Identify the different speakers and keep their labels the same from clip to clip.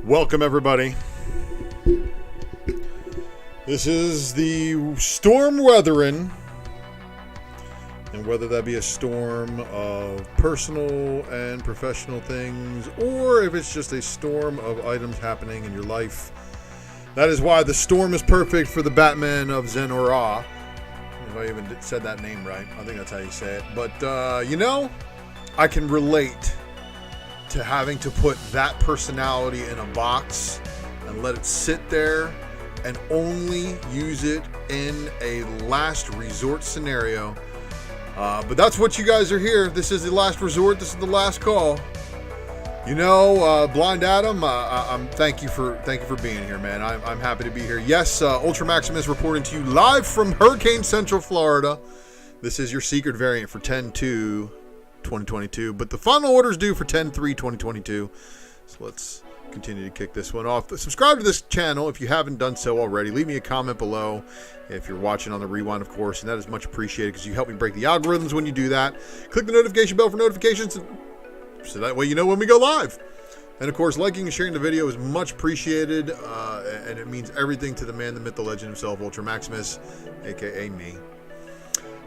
Speaker 1: Welcome, everybody. This is the storm weathering, and whether that be a storm of personal and professional things, or if it's just a storm of items happening in your life, that is why the storm is perfect for the Batman of Zen-Ra. If I even said that name right, I think that's how you say it. But, I can relate to having to put that personality in a box and let it sit there and only use it in a last resort scenario. But that's what you guys are here. This is the last resort. This is the last call. Blind Adam, thank you for being here, man. I'm happy to be here. Yes, ULTRAMAXIMUS reporting to you live from Hurricane Central, Florida. This is your secret variant for 10/2/2022, but the final order is due for 10/3/2022. So let's continue to kick this one off. Subscribe to this channel if you haven't done so already. Leave me a comment below if you're watching on the rewind, of course, and that is much appreciated because you help me break the algorithms when you do that. Click the notification bell for notifications so that way you know when we go live. And of course, liking and sharing the video is much appreciated, and it means everything to the man, the myth, the legend himself, ULTRAMAXIMUS, a.k.a. me.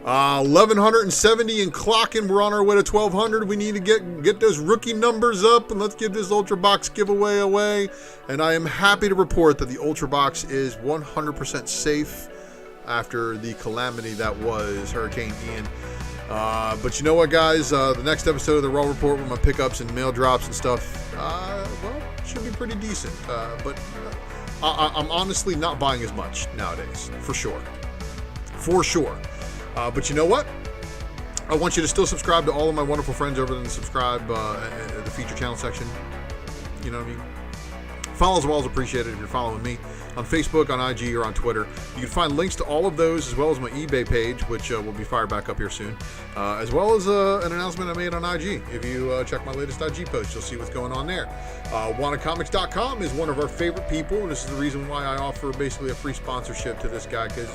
Speaker 1: 1170 and clocking. We're on our way to 1200. We need to get those rookie numbers up, and let's give this Ultra Box giveaway away. And I am happy to report that the Ultra Box is 100% safe after the calamity that was Hurricane Ian. But you know what, guys? The next episode of the Raw Report with my pickups and mail drops and stuff, should be pretty decent. But I'm honestly not buying as much nowadays, for sure. For sure. But you know what? I want you to still subscribe to all of my wonderful friends over in the subscribe, the feature channel section. You know what I mean? Follow as well is appreciated if you're following me on Facebook, on IG, or on Twitter. You can find links to all of those as well as my eBay page, which will be fired back up here soon, as well as an announcement I made on IG. If you check my latest IG post, you'll see what's going on there. WantedComics.com is one of our favorite people, and this is the reason why I offer basically a free sponsorship to this guy, because,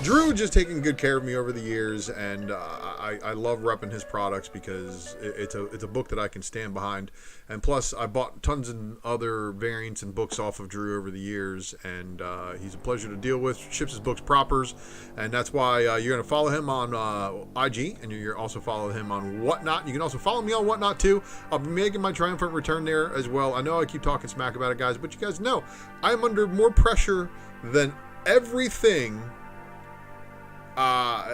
Speaker 1: Drew just taking good care of me over the years, and I love repping his products because it's a book that I can stand behind. And plus, I bought tons of other variants and books off of Drew over the years, and he's a pleasure to deal with. Ships his books propers, and that's why you're going to follow him on IG, and you're also follow him on Whatnot. You can also follow me on Whatnot too. I'll be making my triumphant return there as well. I know I keep talking smack about it, guys, but you guys know I'm under more pressure than everything. I've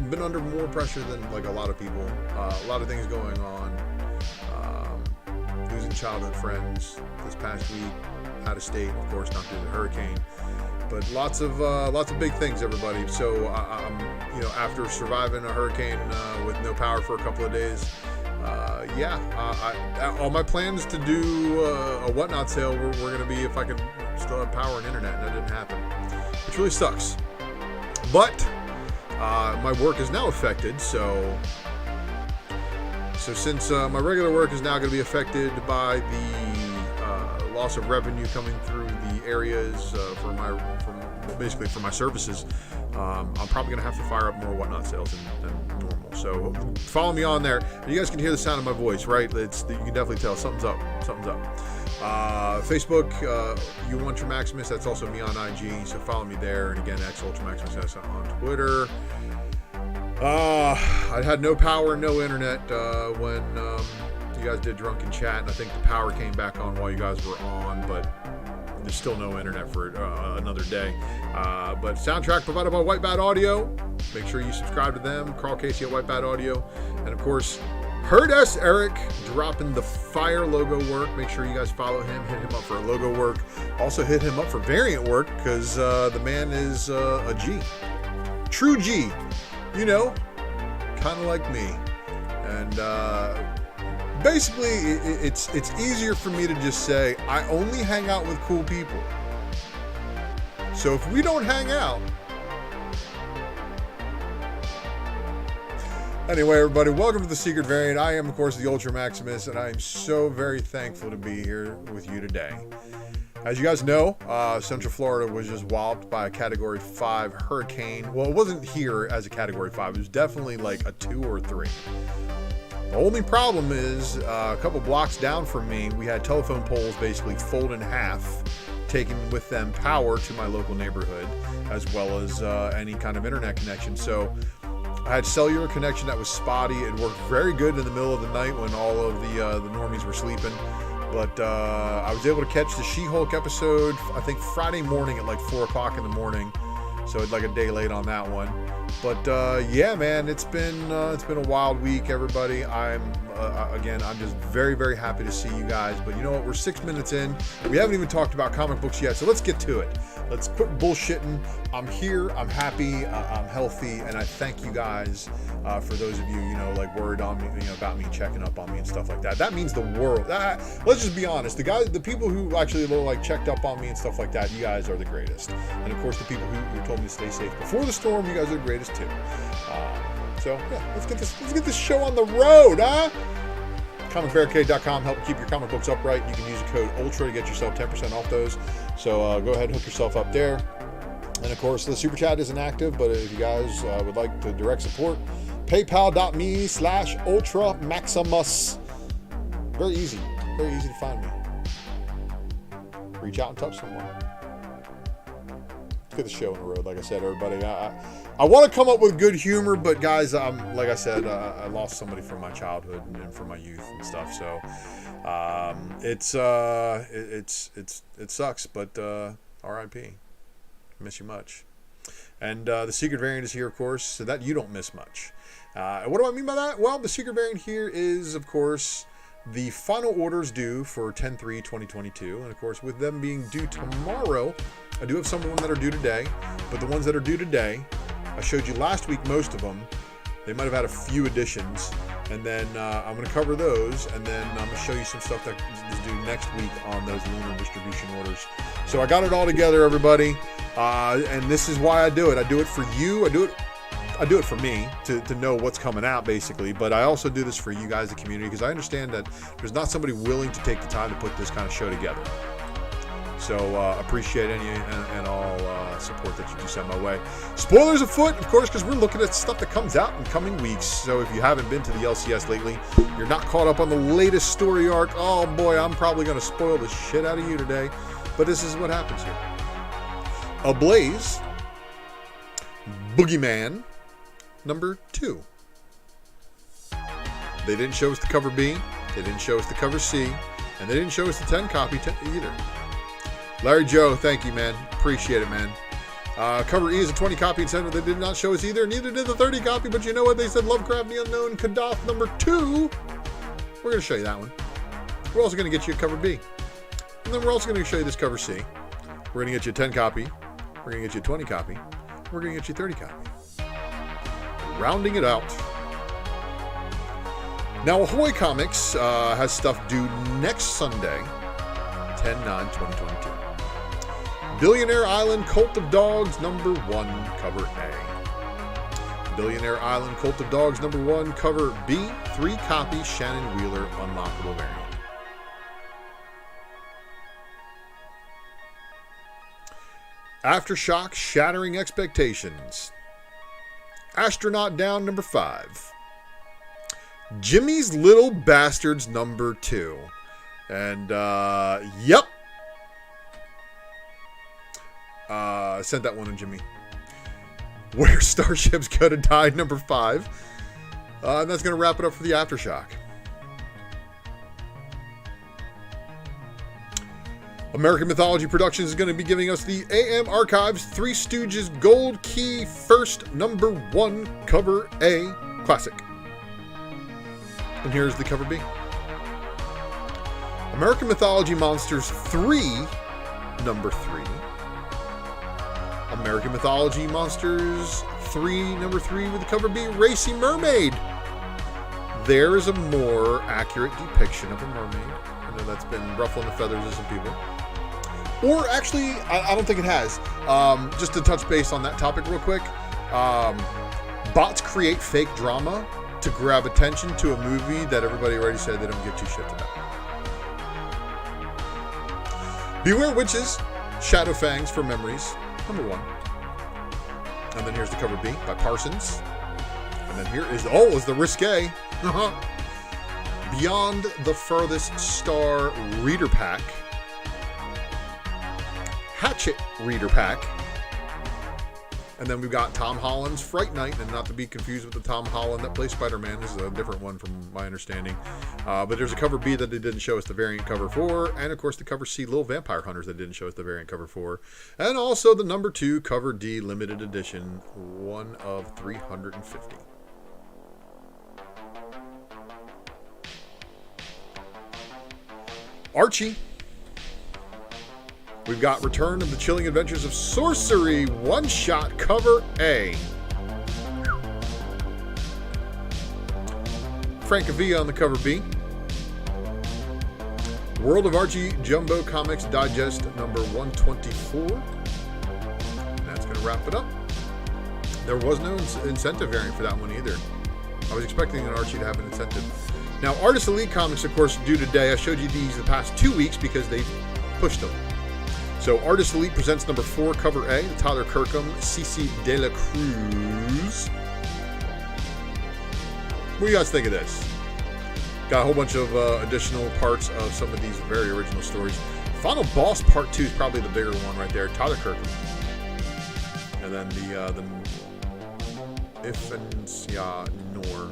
Speaker 1: been under more pressure than like a lot of people. A lot of things going on. Losing childhood friends this past week, out of state, of course, not due to the hurricane, but lots of big things, everybody. So I'm, after surviving a hurricane with no power for a couple of days, all my plans to do a Whatnot sale were going to be if I could still have power and internet, and that didn't happen, which really sucks. But my work is now affected, so since my regular work is now going to be affected by the loss of revenue coming through the areas for my services, I'm probably going to have to fire up more Whatnot sales than normal. So follow me on there. You guys can hear the sound of my voice, right? You can definitely tell something's up. Facebook, ULTRAMAXIMUS, that's also me on IG, so follow me there. And again, ULTRAMAXIMUS on Twitter. I had no power, no internet when you guys did Drunken Chat, and I think the power came back on while you guys were on, but there's still no internet for another day. But soundtrack provided by White Bat Audio. Make sure you subscribe to them. Carl Casey at White Bat Audio. And of course, Heard S. Eric dropping the fire logo work. Make sure you guys follow him. Hit him up for logo work. Also hit him up for variant work because the man is a G. True G. Kind of like me. And basically, it's easier for me to just say, I only hang out with cool people. So if we don't hang out... Anyway, everybody, welcome to the Secret Variant. I am, of course, the ULTRAMAXIMUS, and I am so very thankful to be here with you today. As you guys know, Central Florida was just walloped by a Category 5 hurricane. Well, it wasn't here as a Category 5. It was definitely like a 2 or 3. The only problem is a couple blocks down from me, we had telephone poles basically fold in half, taking with them power to my local neighborhood, as well as any kind of internet connection. So I had cellular connection that was spotty. It worked very good in the middle of the night when all of the normies were sleeping. But I was able to catch the She-Hulk episode, I think Friday morning at like 4 o'clock in the morning. So it's like a day late on that one. But yeah, man, it's been a wild week, everybody. I'm just very, very happy to see you guys. But you know what? We're 6 minutes in. We haven't even talked about comic books yet. So let's get to it. Let's quit bullshitting. I'm here. I'm happy. I'm healthy, and I thank you guys for those of you, like worried on me, about me, checking up on me and stuff like that. That means the world. Let's just be honest. The people who actually checked up on me and stuff like that, you guys are the greatest. And of course, the people who told me to stay safe before the storm, you guys are the greatest too. So yeah, let's get this show on the road, huh? ComicBarricade.com, help keep your comic books upright. You can use the code ULTRA to get yourself 10% off those. So go ahead and hook yourself up there. And of course, the super chat isn't active, but if you guys would like to direct support, PayPal.me/UltraMaximus. Very easy to find me. Reach out and touch someone. Let's get the show on the road. Like I said, everybody, I want to come up with good humor, but guys, like I said, I lost somebody from my childhood and from my youth and stuff. So it sucks, but R.I.P. Miss you much. And the secret variant is here, of course, so that you don't miss much. What do I mean by that? Well, the secret variant here is, of course, the final orders due for 10/3/2022, and of course, with them being due tomorrow, I do have some of them that are due today, but the ones that are due today, I showed you last week most of them. They might have had a few additions, and then I'm going to cover those, and then I'm going to show you some stuff that is due next week on those Lunar distribution orders. So I got it all together, everybody, and this is why I do it. I do it for you. I do it for me to know what's coming out, basically, but I also do this for you guys, the community, because I understand that there's not somebody willing to take the time to put this kind of show together. So appreciate any and all support that you do send my way. Spoilers afoot, of course, because we're looking at stuff that comes out in coming weeks. So if you haven't been to the LCS lately, you're not caught up on the latest story arc, oh boy, I'm probably going to spoil the shit out of you today. But this is what happens here. Ablaze, Boogeyman, number 2. They didn't show us the cover B, they didn't show us the cover C, and they didn't show us the 10 copy either. Larry Joe, thank you, man. Appreciate it, man. Cover E is a 20 copy incentive. They did not show us either. Neither did the 30 copy, but you know what? They said Lovecraft the Unknown Kadaf number 2. We're going to show you that one. We're also going to get you a cover B. And then we're also going to show you this cover C. We're going to get you a 10 copy. We're going to get you a 20 copy. We're going to get you a 30 copy. Rounding it out. Now, Ahoy Comics has stuff due next Sunday, 10/9/2022. Billionaire Island Cult of Dogs number 1, cover A. Billionaire Island Cult of Dogs number 1, cover B, 3 copy Shannon Wheeler unlockable variant. Aftershock Shattering Expectations. Astronaut Down number 5. Jimmy's Little Bastards number 2. And, yep. Sent that one to Jimmy. Where Starships Go to Die number 5. And that's going to wrap it up for the Aftershock. American Mythology Productions is going to be giving us the AM Archives Three Stooges Gold Key First number 1 cover A classic. And here's the cover B. American Mythology Monsters 3 number 3. American Mythology Monsters 3 number 3 with the cover B, Racy Mermaid. There is a more accurate depiction of a mermaid. I know that's been ruffling the feathers of some people. Or actually, I don't think it has. Just to touch base on that topic real quick. Bots create fake drama to grab attention to a movie that everybody already said they don't give two shits about. Beware Witches, Shadow Fangs for Memories, number 1. And then here's the cover B by Parsons. And then here is the Risque. Beyond the Furthest Star Reader Pack. Hatchet Reader Pack. And then we've got Tom Holland's Fright Night, and not to be confused with the Tom Holland that plays Spider-Man. This is a different one from my understanding. But there's a cover B that they didn't show us the variant cover for, and of course the cover C, Little Vampire Hunters, that didn't show us the variant cover for. And also the number 2 cover D limited edition, 1 of 350. Archie. We've got Return of the Chilling Adventures of Sorcery, one-shot cover A. Francavilla on the cover B. World of Archie Jumbo Comics Digest number 124. That's going to wrap it up. There was no incentive variant for that one either. I was expecting an Archie to have an incentive. Now, Artist Elite Comics, of course, due today. I showed you these the past 2 weeks because they pushed them. So, Artist Elite presents number 4, cover A, the Tyler Kirkham, CC De La Cruz. What do you guys think of this? Got a whole bunch of additional parts of some of these very original stories. Final Boss Part 2 is probably the bigger one right there, Tyler Kirkham. And then the If and Sia Nor.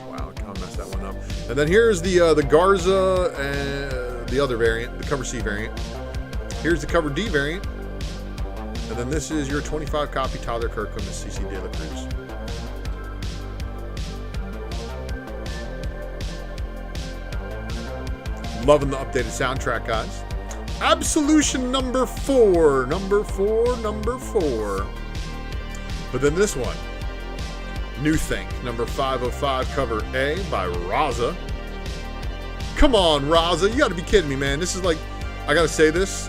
Speaker 1: Wow, I messed that one up. And then here's the Garza and the other variant, the cover C variant. Here's the cover D variant. And then this is your 25 copy Tyler Kirkham and CC De La Cruz. Loving the updated soundtrack, guys. Absolution number 4. Number 4. But then this one. New Think, number 505, cover A by Raza. Come on, Raza. You got to be kidding me, man. This is like, I got to say this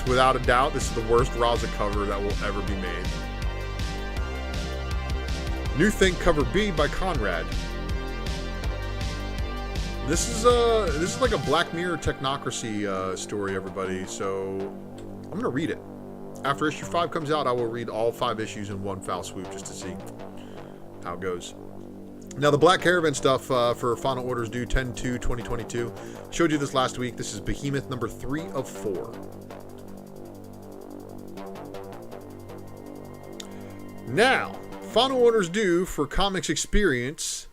Speaker 1: without a doubt. This is the worst Raza cover that will ever be made. New Think, cover B by Conrad. This is like a Black Mirror technocracy story, everybody. So I'm going to read it. After issue 5 comes out, I will read all 5 issues in one foul swoop just to see how it goes. Now, the Black Caravan stuff for final orders due 10/2/2022. Showed you this last week. This is Behemoth number 3 of 4. Now, final orders due for Comics Experience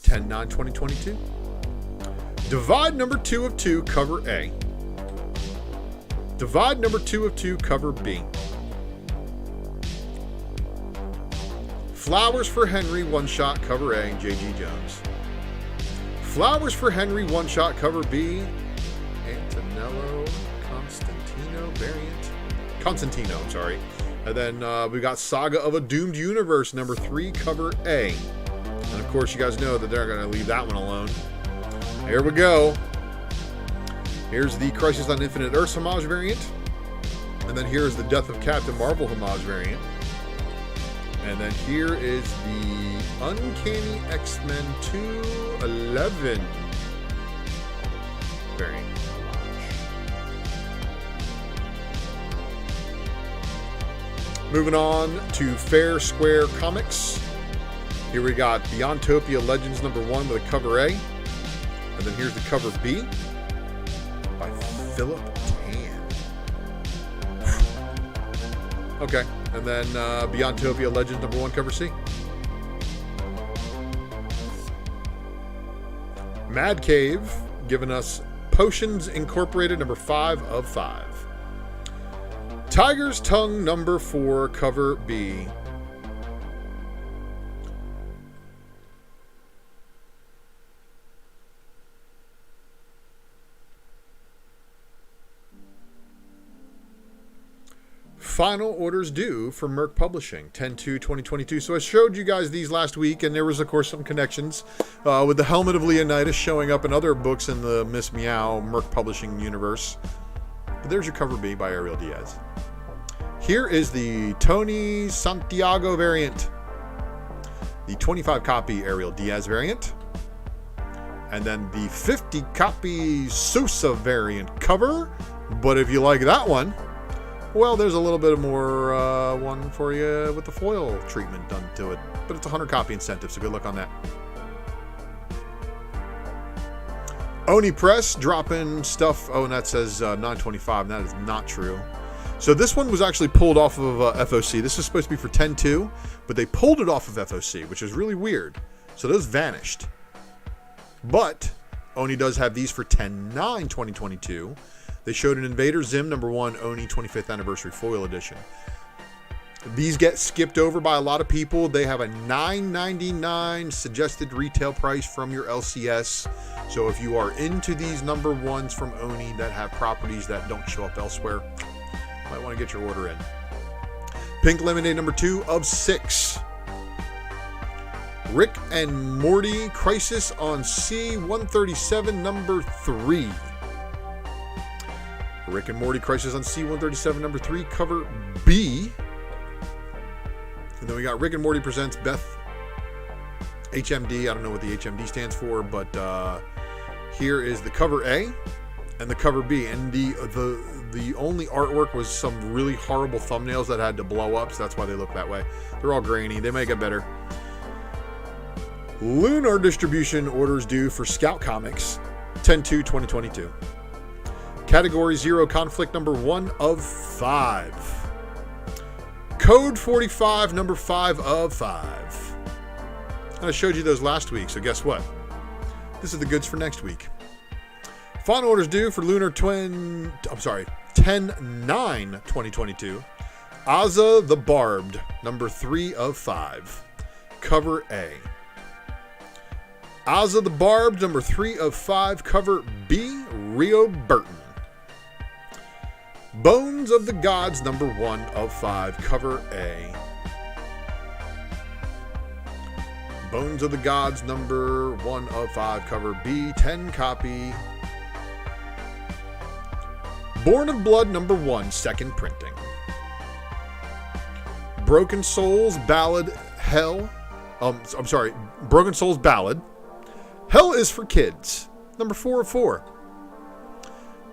Speaker 1: 10/9/2022. Divide number 2 of 2, cover A. Divide number 2 of 2, cover B. Flowers for Henry, one-shot, cover A, J.G. Jones. Flowers for Henry, one-shot, cover B, Antonello Constantino variant. Constantino, I'm sorry. And then we got Saga of a Doomed Universe, number 3, cover A. And of course, you guys know that they're going to leave that one alone. Here we go. Here's the Crisis on Infinite Earths homage variant. And then here's the Death of Captain Marvel homage variant. And then here is the Uncanny X-Men 211 variant. Moving on to Fair Square Comics. Here we got Beyondtopia Legends number 1 with a cover A. And then here's the cover B by Philip Tan. Okay. And then Beyondtopia Legends number 1, cover C. Mad Cave giving us Potions Incorporated number 5 of 5. Tiger's Tongue number 4, cover B. Final orders due for Merc Publishing, 10/2/2022. So I showed you guys these last week, and there was, of course, some connections with the Helmet of Leonidas showing up in other books in the Miss Meow Merc Publishing universe. But there's your cover B by Ariel Diaz. Here is the Tony Santiago variant, the 25-copy Ariel Diaz variant, and then the 50-copy Sousa variant cover. But if you like that one, well, there's a little bit more one for you with the foil treatment done to it. But it's a 100-copy incentive, so good luck on that. Oni Press dropping stuff. Oh, and that says 925. That is not true. So this one was actually pulled off of FOC. This is supposed to be for 10-2, but they pulled it off of FOC, which is really weird. So those vanished. But Oni does have these for 10-9-2022. They showed an Invader Zim #1 Oni 25th Anniversary Foil Edition. These get skipped over by a lot of people. They have a $9.99 suggested retail price from your LCS. So if you are into these #1s from Oni that have properties that don't show up elsewhere, you might want to get your order in. Pink Lemonade #2 of 6. Rick and Morty Crisis on C-137 #3. Rick and Morty Crisis on C-137 #3, cover B. And then we got Rick and Morty Presents Beth HMD. I don't know what the HMD stands for, but here is the cover A and the cover B. And the only artwork was some really horrible thumbnails that had to blow up, so that's why they look that way. They're all grainy. They may get better. Lunar distribution orders due for Scout Comics 10/2/2022. Category 0 conflict #1 of 5. Code 45 #5 of 5. And I showed you those last week, so guess what? This is the goods for next week. Final orders due for Lunar 10/9/2022. Azza the Barbed #3 of 5. Cover A. Azza the Barbed #3 of 5. Cover B. Rio Burton. Bones of the Gods #1 of 5. Cover A. Bones of the Gods #1 of 5. Cover B. 10 copy. Born of Blood #1 second printing. Broken Souls Ballad Hell. Broken Souls Ballad. Hell is for Kids #4 of 4.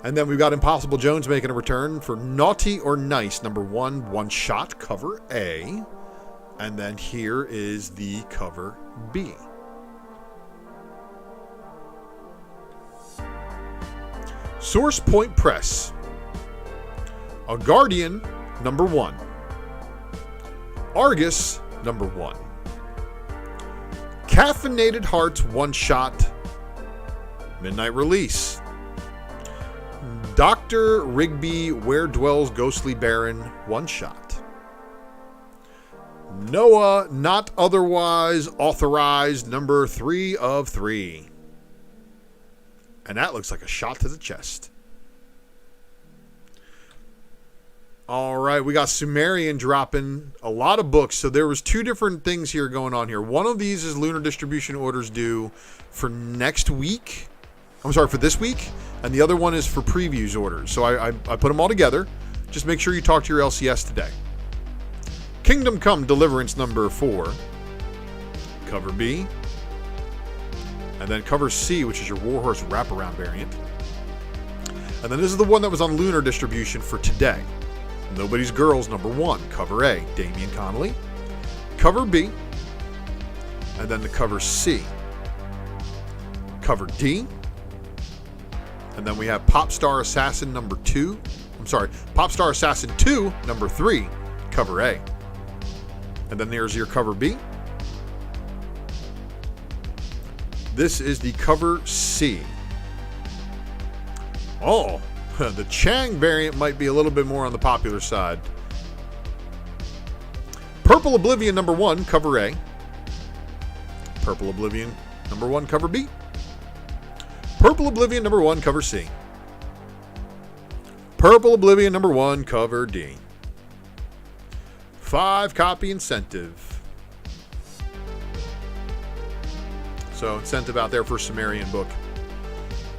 Speaker 1: And then we've got Impossible Jones making a return for Naughty or Nice #1 one-shot, cover A. And then here is the cover B. Source Point Press. A Guardian #1. Argus #1. Caffeinated Hearts one-shot, midnight release. Dr. Rigby, Where Dwells Ghostly Baron, one shot. Noah, Not Otherwise Authorized, #3 of 3. And that looks like a shot to the chest. All right, we got Sumerian dropping a lot of books. So there was 2 different things here going on here. One of these is Lunar distribution orders due for next week. For this week. And the other one is for previews orders. So I put them all together. Just make sure you talk to your LCS today. Kingdom Come Deliverance #4. Cover B. And then cover C, which is your Warhorse wraparound variant. And then this is the one that was on Lunar distribution for today. Nobody's Girls #1. Cover A, Damian Connolly. Cover B. And then the cover C. Cover D. And then we have Popstar Assassin #2. Popstar Assassin 2 #3. Cover A. And then there's your cover B. This is the cover C. Oh, the Chang variant might be a little bit more on the popular side. Purple Oblivion #1, cover A. Purple Oblivion #1, cover B. Purple Oblivion #1, cover C. Purple Oblivion #1, cover D. 5 copy incentive. So incentive out there for Sumerian book.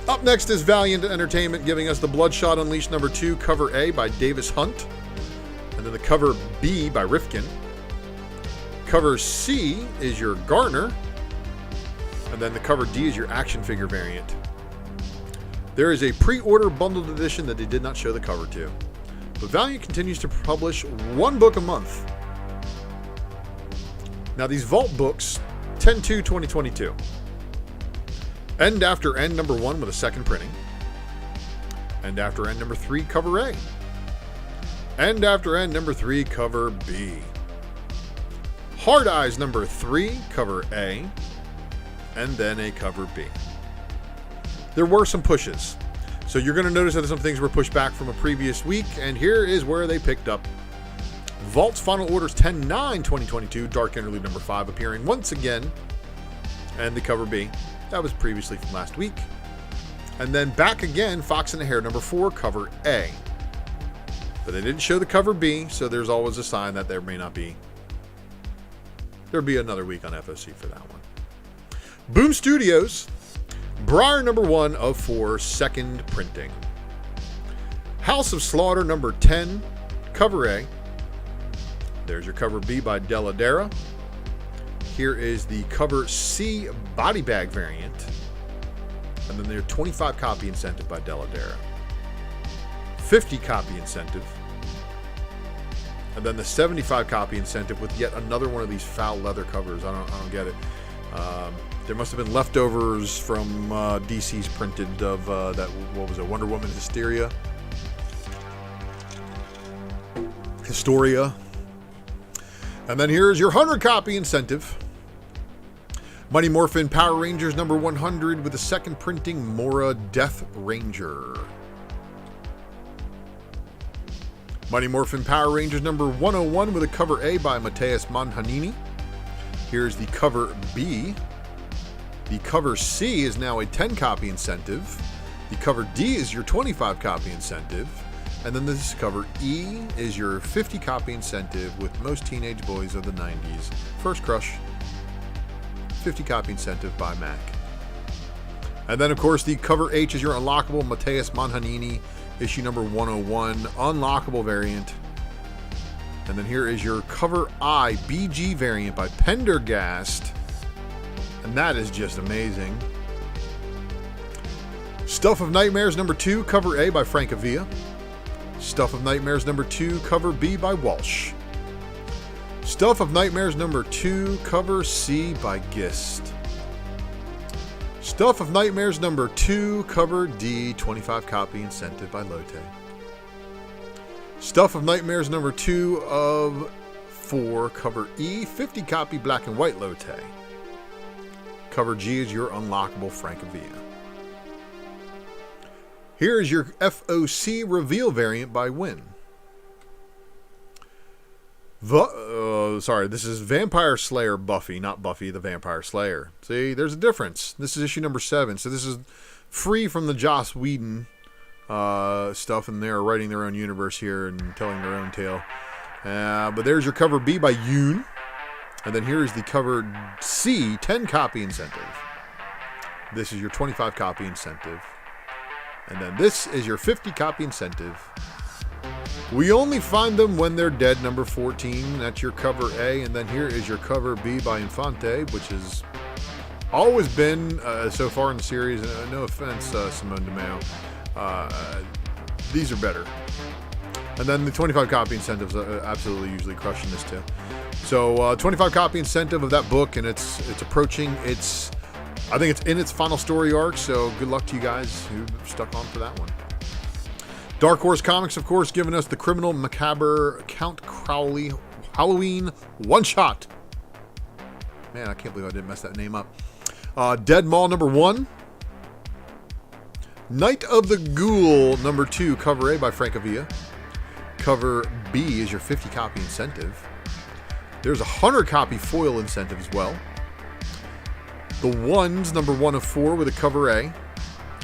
Speaker 1: Up next is Valiant Entertainment giving us the Bloodshot Unleashed #2, cover A by Davis Hunt. And then the cover B by Rifkin. Cover C is your Garner. And then the cover D is your action figure variant. There is a pre-order bundled edition that they did not show the cover to. But Valiant continues to publish 1 book a month. Now these Vault books, 10/2/2022. End after end number 1 with a second printing. End after end number 3, cover A. End after end number 3, cover B. Hard Eyes number 3, cover A. And then a cover B. There were some pushes. So you're going to notice that some things were pushed back from a previous week, and here is where they picked up. Vault's Final Orders 10/9/2022, Dark Interlude number 5, appearing once again, and the cover B. That was previously from last week. And then back again, Fox and the Hare number 4, cover A. But they didn't show the cover B, so there's always a sign that there may not be. There'll be another week on FOC for that one. Boom Studios, Briar number 1 of 4, second printing. House of Slaughter number 10, cover A. There's your cover B by Deladera. Here is the cover C body bag variant. And then their 25 copy incentive by Deladera. 50 copy incentive. And then the 75 copy incentive with yet another one of these foul leather covers. I don't get it. There must have been leftovers from DC's printed of that, what was it, Wonder Woman Hysteria? Historia. And then here's your 100 copy incentive. Mighty Morphin Power Rangers number 100 with a second printing, Mora Death Ranger. Mighty Morphin Power Rangers number 101 with a cover A by Matthias Manhanini. Here's the cover B. The cover C is now a 10 copy incentive. The cover D is your 25 copy incentive. And then this cover E is your 50 copy incentive with Most Teenage Boys of the 90s. First Crush, 50 copy incentive by Mac. And then, of course, the cover H is your unlockable Matthias Manhanini, issue number 101, unlockable variant. And then here is your cover I BG variant by Pendergast. And that is just amazing. Stuff of Nightmares number 2, cover A by Francavilla. Stuff of Nightmares number 2, cover B by Walsh. Stuff of Nightmares number 2, cover C by Gist. Stuff of Nightmares number 2, cover D, 25 copy incentive by Lotte. Stuff of Nightmares number 2 of 4, cover E, 50 copy black and white Lotte. Cover G is your unlockable Francavilla. Here is your FOC reveal variant by Win. This is Vampire Slayer Buffy, not Buffy the Vampire Slayer. See, there's a difference. This is issue number 7, so this is free from the Joss Whedon stuff, and they're writing their own universe here and telling their own tale. But there's your cover B by Yoon. And then here is the cover C, 10 copy incentive. This is your 25 copy incentive. And then this is your 50 copy incentive. We only find them when they're dead, number 14. That's your cover A. And then here is your cover B by Infante, which has always been, so far in the series, no offense, Simone DeMeo, these are better. And then the 25 copy incentives absolutely usually crushing this too. So 25 copy incentive of that book, and it's approaching its, I think it's in its final story arc, so good luck to you guys who stuck on for that one. Dark Horse Comics, of course, giving us the Criminal Macabre Count Crowley Halloween one-shot. Man, I can't believe I didn't mess that name up. Dead Mall number 1. Night of the Ghoul number 2, cover A by Francavilla. Cover B is your 50 copy incentive. There's a 100 copy foil incentive as well. The Ones number 1 of 4 with a cover A.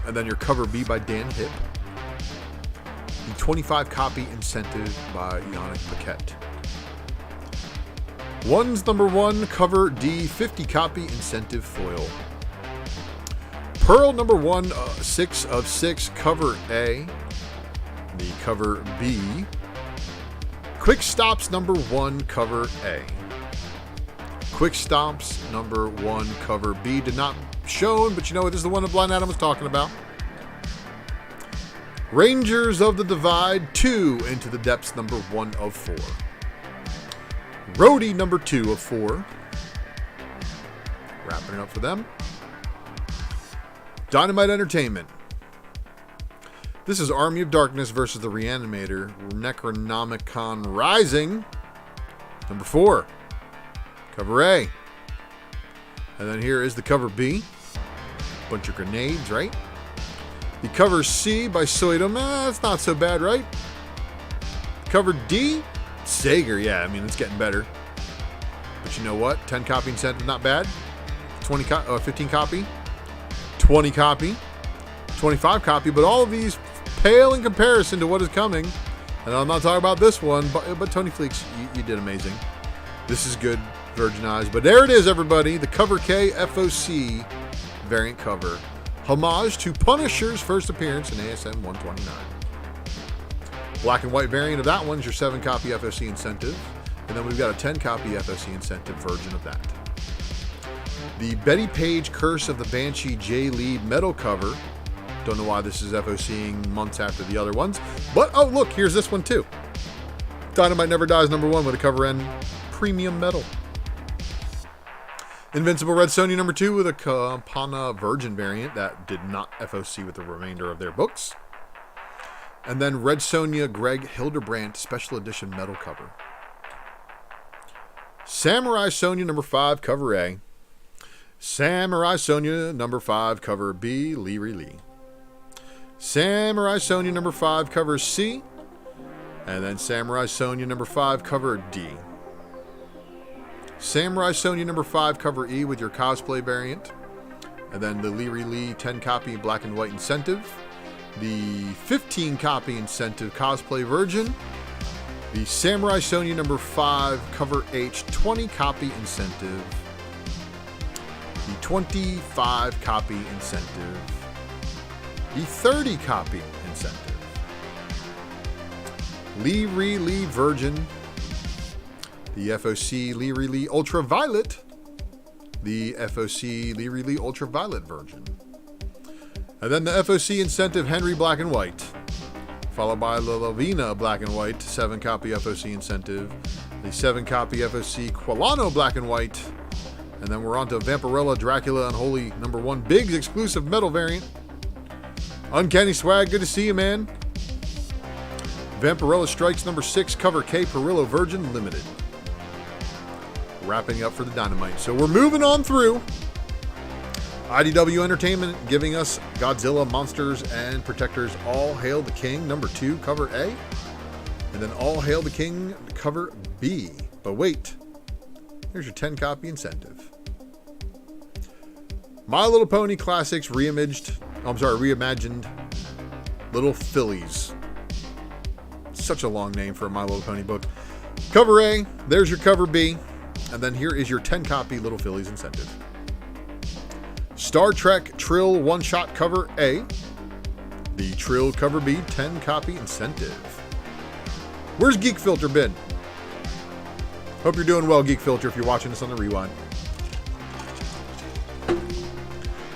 Speaker 1: And then your cover B by Dan Hip. The 25 copy incentive by Yannick Paquette. Ones number 1, cover D, 50 copy incentive foil. Pearl number 1, 6 of 6, cover A. The cover B. Quick Stops number 1, cover A. Quick Stops number 1, cover B. Did not shown, but you know, this is the one that Blind Adam was talking about. Rangers of the Divide 2, Into the Depths number 1 of 4. Rhodey number 2 of 4. Wrapping it up for them. Dynamite Entertainment. This is Army of Darkness versus the Reanimator, Necronomicon Rising, number 4, cover A. And then here is the cover B. Bunch of grenades, right? The cover C by Soidum, that's not so bad, right? Cover D, Sager, yeah, I mean, it's getting better. But you know what? 10 copy incentive, not bad. 15 copy, 20 copy, 25 copy, but all of these pale in comparison to what is coming. And I'm not talking about this one, but Tony Fleeks, you did amazing. This is good, virginized. But there it is, everybody. The cover K FOC variant cover. Homage to Punisher's first appearance in ASM 129. Black and white variant of that one's your 7 copy FOC incentive. And then we've got a 10 copy FOC incentive version of that. The Betty Page Curse of the Banshee J. Lee metal cover. Don't know why this is FOCing months after the other ones. But, oh, look, here's this one too. Dynamite Never Dies number 1 with a cover N premium metal. Invincible Red Sonja number 2 with a Campana Virgin variant that did not FOC with the remainder of their books. And then Red Sonja Greg Hildebrandt special edition metal cover. Samurai Sonja number 5 cover A. Samurai Sonja number 5 cover B, Lee Lee. Samurai Sonja number 5 cover C. And then Samurai Sonja number 5 cover D. Samurai Sonja number 5 cover E with your cosplay variant. And then the Lee 10 copy black and white incentive. The 15 copy incentive cosplay version. The Samurai Sonja number 5 cover H 20 copy incentive. The 25 copy incentive. The 30 copy incentive. Lee Virgin. The FOC Lee Ultraviolet. The FOC Lee Ultraviolet version. And then the FOC incentive Henry Black and White. Followed by La Lavina Black and White, 7 copy FOC incentive. The 7 copy FOC Quilano Black and White. And then we're on to Vampirella Dracula Unholy number 1 Biggs exclusive metal variant. Uncanny Swag, good to see you, man. Vampirella Strikes number 6 cover K Perillo Virgin Limited. Wrapping up for the Dynamite. So we're moving on through. IDW Entertainment giving us Godzilla Monsters and Protectors All Hail the King number 2 cover A. And then All Hail the King cover B. But wait. Here's your 10 copy incentive. My Little Pony Classics reimagined Little Fillies. Such a long name for a My Little Pony book. Cover A, there's your cover B, and then here is your 10 copy Little Fillies incentive. Star Trek Trill one-shot cover A. The Trill cover B, 10 copy incentive. Where's Geek Filter been? Hope you're doing well, Geek Filter, if you're watching this on the rewind.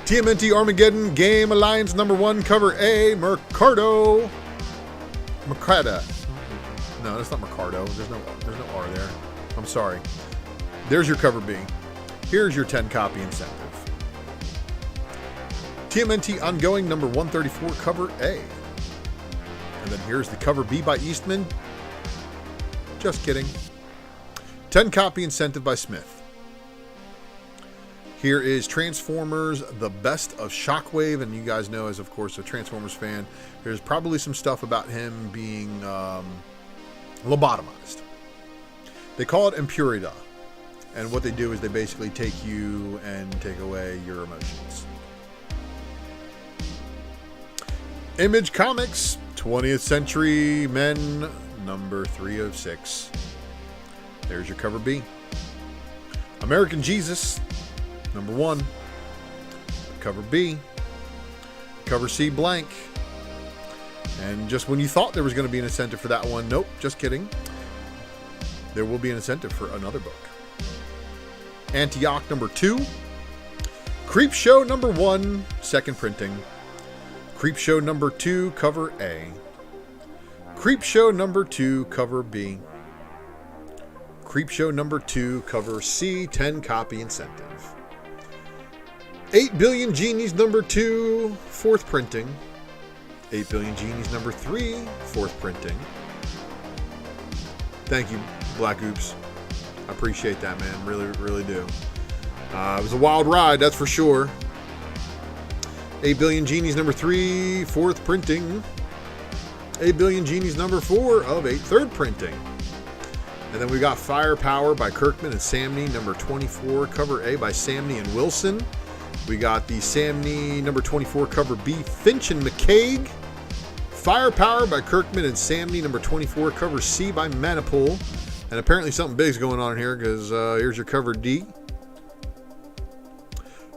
Speaker 1: TMNT Armageddon Game Alliance number 1 cover A, Mercado. No, that's not Mercado. There's no R there. I'm sorry. There's your cover B. Here's your 10 copy incentive. TMNT Ongoing number 134 cover A. And then here's the cover B by Eastman. Just kidding. 10 copy incentive by Smith. Here is Transformers, The Best of Shockwave. And you guys know, as of course a Transformers fan, there's probably some stuff about him being lobotomized. They call it Impurida. And what they do is they basically take you and take away your emotions. Image Comics, 20th Century Men, number 3 of 6. There's your cover B. American Jesus, number 1. Cover B. Cover C blank. And just when you thought there was going to be an incentive for that one, nope, just kidding. There will be an incentive for another book. Antioch number 2. Creep Show number 1, second printing. Creep Show number 2, cover A. Creep Show number 2, cover B. Creep Show number 2, cover C, 10 copy incentive. 8 Billion Genies number 2, 4th printing. 8 Billion Genies number 3, 4th printing. Thank you, Black Oops. I appreciate that, man. Really, really do. It was a wild ride, that's for sure. 8 Billion Genies number 3, 4th printing. 8 Billion Genies number 4 of 8, 3rd printing. And then we got Firepower by Kirkman and Samney, number 24, cover A by Samney and Wilson. We got the Samney number 24, cover B, Finch and McCaig. Firepower by Kirkman and Samney, number 24, cover C by Manipul. And apparently something big's going on here, because here's your cover D.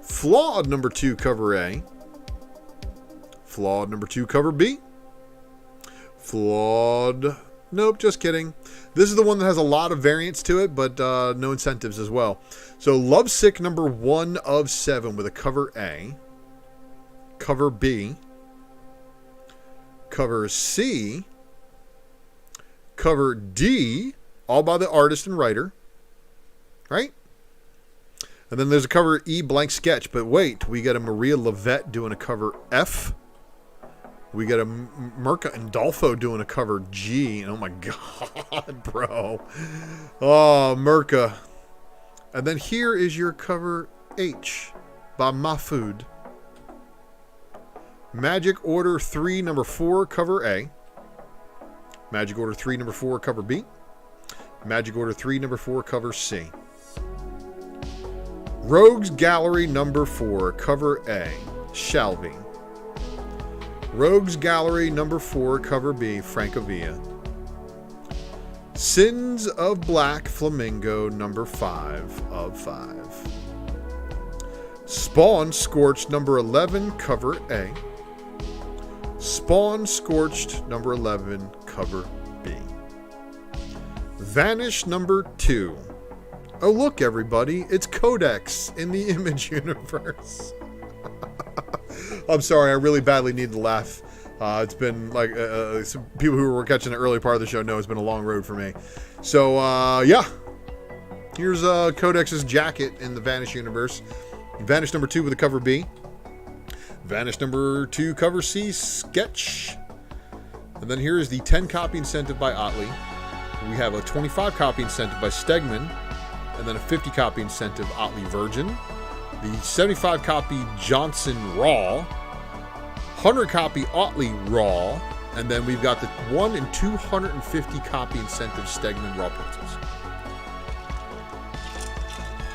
Speaker 1: Flawed number 2, cover A. Flawed number 2, cover B. Flawed. Nope, just kidding. This is the one that has a lot of variants to it, but no incentives as well. So Lovesick number 1 of 7 with a cover A. Cover B. Cover C. Cover D. All by the artist and writer. Right? And then there's a cover E, blank sketch. But wait, we got a Maria Levette doing a cover F. We got a Mirka Indolfo doing a cover G. And oh my God, bro. Oh, Mirka. And then here is your cover H by Mahfood. Magic Order 3, number 4, cover A. Magic Order 3, number 4, cover B. Magic Order 3, number 4, cover C. Rogues Gallery number 4, cover A. Shalvey. Rogues Gallery number 4, cover B, Francavilla. Sins of Black Flamingo number 5 of 5. Spawn Scorched number 11, cover A. Spawn Scorched number 11, cover B. Vanish number 2. Oh look everybody, it's Codex in the Image universe. I'm sorry, I really badly need to laugh. It's been like, some people who were catching the early part of the show know it's been a long road for me. So, yeah. Here's Codex's jacket in the Vanish universe. Vanish number 2 with a cover B. Vanish number 2, cover C, sketch. And then here is the 10 copy incentive by Otley. We have a 25 copy incentive by Stegman. And then a 50 copy incentive Otley Virgin. The 75 copy Johnson Raw, 100 copy Otley Raw, and then we've got the 1 and 250 copy incentive Stegman Raw pencils.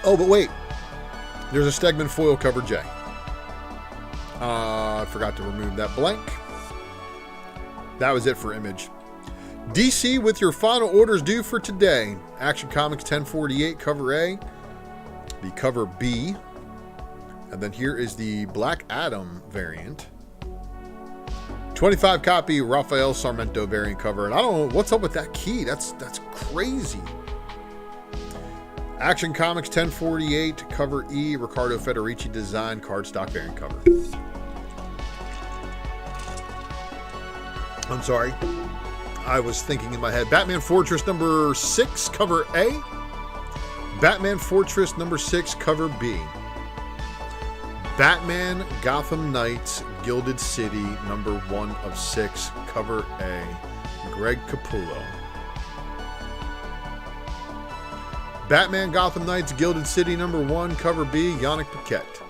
Speaker 1: Oh, but wait, there's a Stegman foil cover J. I forgot to remove that blank. That was it for Image. DC with your final orders due for today. Action Comics 1048 cover A, the cover B. And then here is the Black Adam variant. 25 copy Rafael Sarmento variant cover. And I don't know what's up with that key. That's crazy. Action Comics 1048 cover E, Riccardo Federici design cardstock variant cover. I'm sorry. I was thinking in my head. Batman Fortress number 6 cover A. Batman Fortress number 6 cover B. Batman Gotham Knights Gilded City number 1 of 6 cover A, Greg Capullo. Batman Gotham Knights Gilded City number 1 cover B, Yannick Paquette.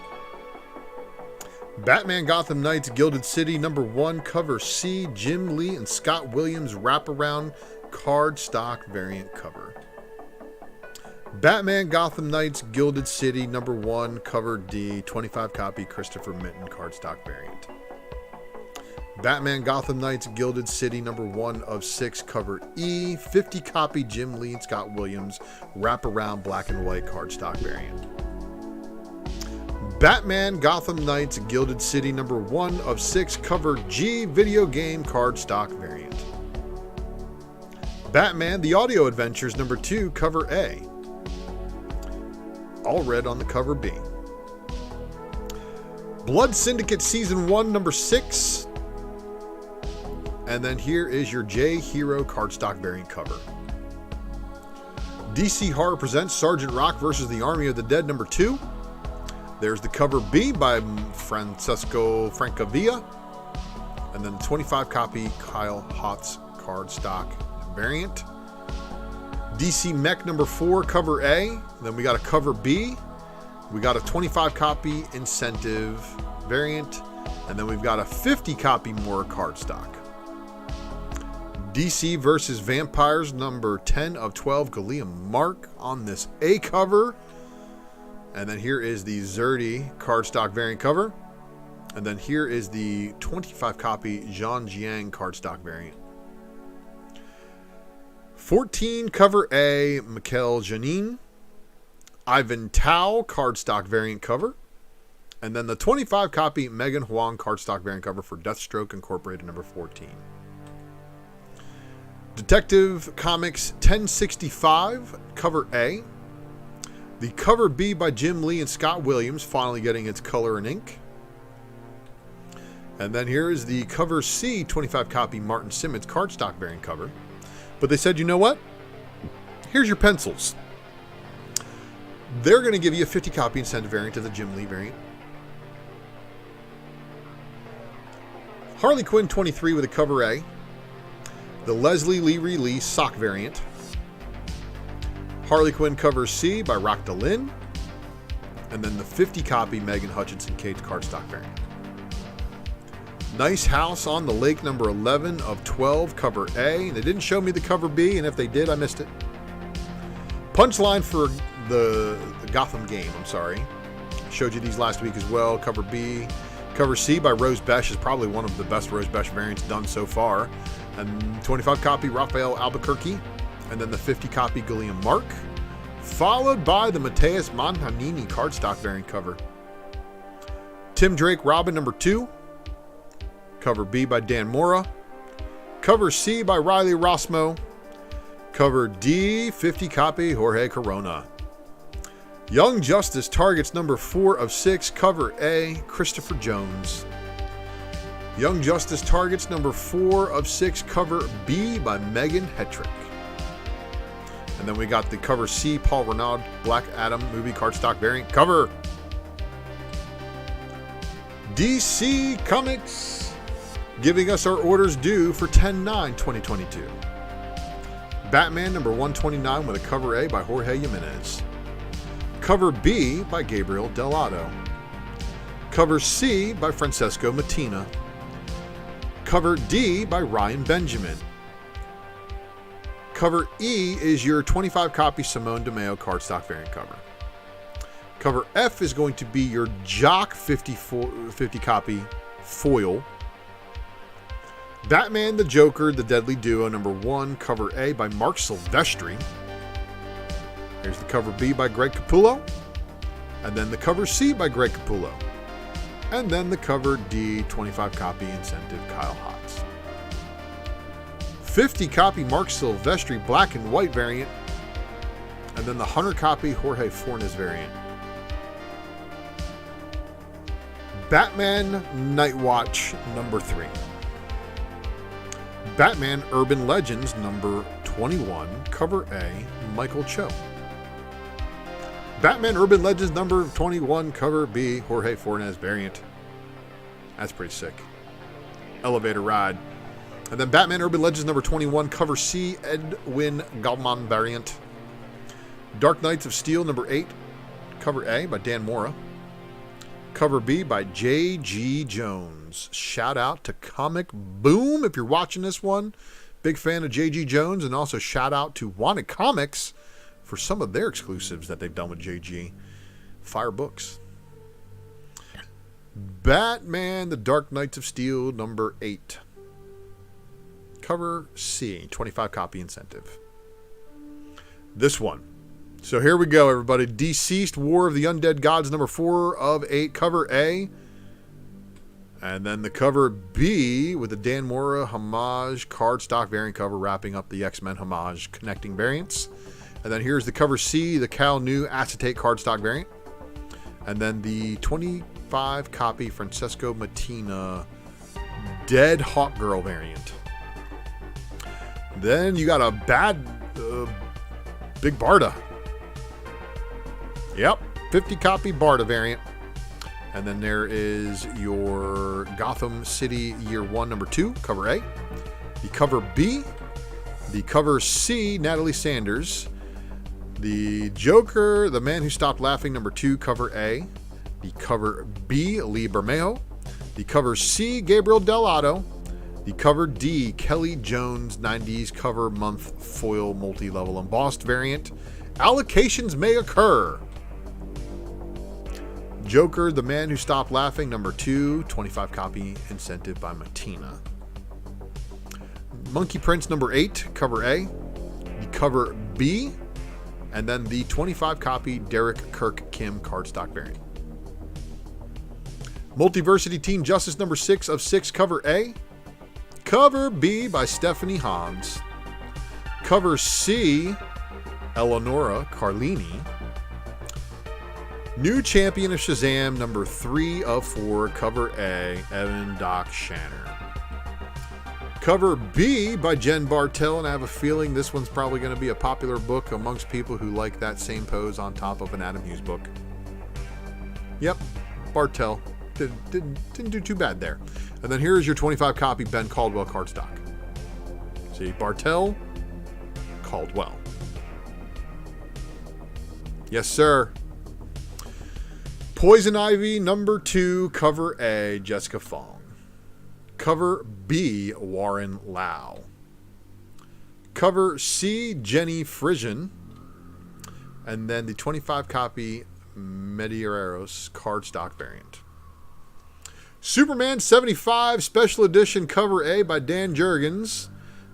Speaker 1: Batman Gotham Knights Gilded City number 1 cover C, Jim Lee and Scott Williams wraparound cardstock variant cover. Batman Gotham Knights Gilded City number 1 cover D, 25 copy Christopher Mitten cardstock variant. Batman Gotham Knights Gilded City number 1 of 6 cover E, 50 copy Jim Lee and Scott Williams wraparound black and white cardstock variant. Batman Gotham Knights Gilded City number 1 of 6 cover G, video game cardstock variant. Batman The Audio Adventures number 2 cover A, all red on the cover B. Blood Syndicate Season 1 number 6. And then here is your J Hero cardstock variant cover. DC Horror presents Sergeant Rock versus the Army of the Dead number 2. There's the cover B by Francesco Francavilla. And then the 25 copy Kyle Hotz cardstock variant. DC Mech number 4, cover A. Then we got a cover B. We got a 25 copy incentive variant. And then we've got a 50 copy Mortar cardstock. DC versus Vampires number 10 of 12 Guerilla Mark on this A cover. And then here is the Zerdy cardstock variant cover. And then here is the 25 copy Zhang Jiang cardstock variant. 14 cover A, Mikel Janin. Ivan Tao cardstock variant cover. And then the 25 copy Megan Huang cardstock variant cover for Deathstroke Incorporated number 14. Detective Comics 1065 cover A. The cover B by Jim Lee and Scott Williams finally getting its color and ink. And then here is the cover C 25 copy Martin Simmons cardstock variant cover. But they said, you know what? Here's your pencils. They're going to give you a 50 copy incentive variant of the Jim Lee variant. Harley Quinn 23 with a cover A. The Leslie Lee release sock variant. Harley Quinn cover C by Rock DeLynn. And then the 50 copy Megan Hutchinson Cates cardstock variant. Nice House on the Lake number 11 of 12 cover A. They didn't show me the cover B, and if they did, I missed it. Punchline for the Gotham game, I'm sorry. Showed you these last week as well. Cover B. Cover C by Rose Besh is probably one of the best Rose Besh variants done so far. And 25 copy Raphael Albuquerque. And then the 50 copy Guerilla Mark. Followed by the Mateus Manhanini cardstock variant cover. Tim Drake Robin number 2. Cover B by Dan Mora. Cover C by Riley Rossmo. Cover D, 50 copy Jorge Corona. Young Justice Targets number 4 of 6. Cover A, Christopher Jones. Young Justice Targets number 4 of 6. Cover B by Megan Hetrick. And then we got the cover C, Paul Renaud Black Adam movie cardstock variant cover. DC Comics giving us our orders due for 10/9/2022. Batman number 129 with a cover A by Jorge Jimenez. Cover B by Gabriel Delato. Cover C by Francesco Mattina. Cover D by Ryan Benjamin. Cover E is your 25 copy Simone DeMeo cardstock variant cover. Cover F is going to be your Jock 50 copy foil. Batman the Joker, the Deadly Duo, number 1, cover A by Mark Silvestri. Here's the cover B by Greg Capullo. And then the cover C by Greg Capullo. And then the cover D, 25 copy incentive Kyle Hotz. 50 copy Mark Silvestri black and white variant. And then the 100 copy Jorge Fornes variant. Batman Nightwatch number 3. Batman Urban Legends number 21, cover A, Michael Cho. Batman Urban Legends number 21, cover B, Jorge Fornes variant. That's pretty sick. Elevator ride. And then Batman Urban Legends number 21, cover C, Edwin Galman variant. Dark Knights of Steel number 8, cover A by Dan Mora. Cover B by J.G. Jones. Shout out to Comic Boom if you're watching this one. Big fan of J.G. Jones. And also shout out to Wanted Comics for some of their exclusives that they've done with J.G. Fire books. Batman The Dark Knights of Steel number 8. Cover C. 25 copy incentive. This one. So here we go, everybody. Deceased War of the Undead Gods, number 4 of 8, cover A. And then the cover B with the Dan Mora homage cardstock variant cover, wrapping up the X-Men homage connecting variants. And then here's the cover C, the Cal New acetate cardstock variant. And then the 25 copy Francesco Mattina Dead Hawk Girl variant. Then you got a Big Barda. Yep, 50 copy Barda variant. And then there is your Gotham City Year 1, number 2, cover A. The cover B, the cover C, Natalie Sanders. The Joker, The Man Who Stopped Laughing, number 2, cover A. The cover B, Lee Bermejo. The cover C, Gabriel Dell'Otto. The cover D, Kelly Jones 90s cover month foil multi-level embossed variant. Allocations may occur. Joker, The Man Who Stopped Laughing, number 2, 25 copy incentive by Matina. Monkey Prince, number 8, cover A. The cover B, and then the 25 copy Derek Kirk Kim cardstock variant. Multiversity Teen Justice, number 6 of 6, cover A. Cover B by Stephanie Hans. Cover C, Eleonora Carlini. New Champion of Shazam, number 3 of 4, cover A, Evan Doc Shanner. Cover B by Jen Bartel, and I have a feeling this one's probably going to be a popular book amongst people who like that same pose on top of an Adam Hughes book. Yep, Bartel. Didn't do too bad there. And then here's your 25 copy Ben Caldwell cardstock. See, Bartel, Caldwell. Yes, sir. Poison Ivy, number 2, cover A, Jessica Fong. Cover B, Warren Lau. Cover C, Jenny Frisian. And then the 25 copy Medeiros cardstock variant. Superman 75 Special Edition cover A by Dan Jurgens.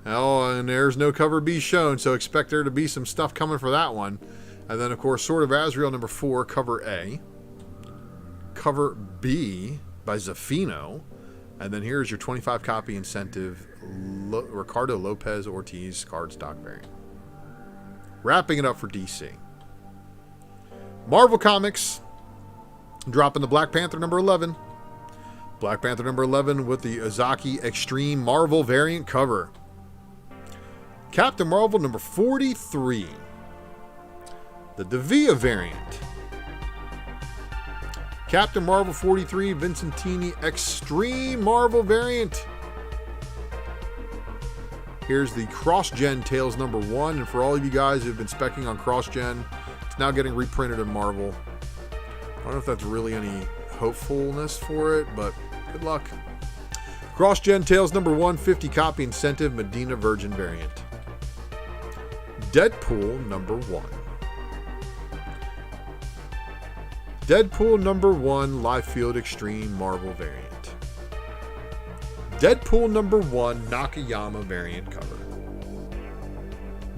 Speaker 1: Oh, and there's no cover B shown, so expect there to be some stuff coming for that one. And then, of course, Sword of Azrael number 4, cover A. Cover B by Zafino. And then here's your 25 copy incentive Ricardo Lopez Ortiz cardstock variant. Wrapping it up for DC. Marvel Comics dropping the Black Panther number 11. Black Panther number 11 with the Ozaki Extreme Marvel variant cover. Captain Marvel number 43. The Davia variant. Captain Marvel 43 Vincentini Extreme Marvel variant. Here's the Cross-Gen Tales number 1. And for all of you guys who have been specking on Cross-Gen, it's now getting reprinted in Marvel. I don't know if that's really any hopefulness for it, but good luck. Cross-Gen Tales number 1, 50 copy incentive Medina Virgin variant. Deadpool number 1. Deadpool number 1 Liefeld Extreme Marvel variant. Deadpool number 1 Nakayama variant cover.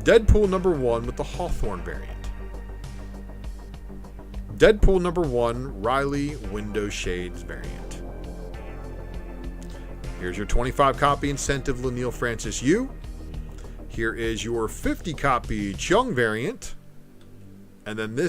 Speaker 1: Deadpool number 1 with the Hawthorne variant. Deadpool number 1 Riley Window Shades variant. Here's your 25 copy incentive Laniel Francis Yu. Here is your 50 copy Chung variant. And then this